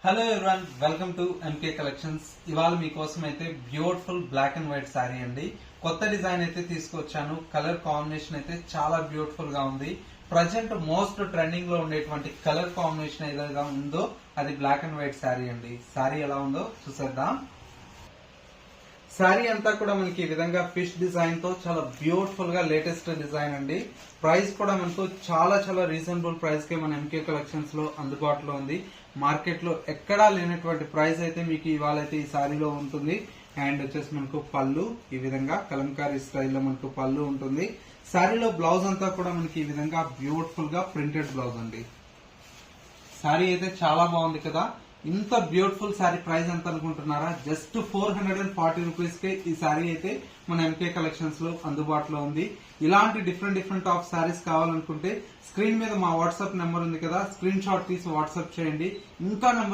Hello everyone, welcome to MK collections. ఇవాళ మీకోసం అయితే beautiful black and white sari అండి. కొత్త డిజైన్ అయితే తీసుకొచ్చాను. కలర్ కాంబినేషన్ అయితే చాలా బ్యూటిఫుల్ గా ఉంది. ప్రజెంట్ మోస్ట్ ట్రెండింగ్ లో ఉండేటువంటి కలర్ కాంబినేషన్ ఏదైనా ఉందో అది బ్లాక్ అండ్ వైట్ శారీ అండి. శారీ ఎలా ఉందో చూసేద్దాం. శారీ అంతా కూడా మనకి ఈ విధంగా ఫిష్ డిజైన్ తో చాలా బ్యూటిఫుల్ గా లేటెస్ట్ డిజైన్ అండి. ప్రైస్ కూడా మనకు చాలా రీజనబుల్ ప్రైస్ కి మన ఎంకే కలెక్షన్స్ లో అందుబాటులో ఉంది. మార్కెట్ లో ఎక్కడా లేనటువంటి ప్రైస్ అయితే మీకు ఇవాళ అయితే ఈ శారీలో ఉంటుంది. అండ్ వచ్చేసి మనకు పళ్ళు ఈ విధంగా కలంకారీ స్టైల్లో మనకు పళ్ళు ఉంటుంది. శారీలో బ్లౌజ్ అంతా కూడా మనకి ఈ విధంగా బ్యూటిఫుల్ గా ప్రింటెడ్ బ్లౌజ్ అండి. శారీ అయితే చాలా బాగుంది కదా. ఇంత బ్యూటిఫుల్ శారీ ప్రైస్ ఎంత అనుకుంటున్నారా? జస్ట్ 440 రూపీస్ కే ఈ శారీ అయితే మన ఎంకే కలెక్షన్స్ లో అందుబాటులో ఉంది. ఇలాంటి డిఫరెంట్ ఆఫ్ శారీస్ కావాలనుకుంటే స్క్రీన్ మీద మా వాట్సాప్ నెంబర్ ఉంది కదా, స్క్రీన్ షాట్ తీసి వాట్సాప్ చేయండి. ఇంకా నెంబర్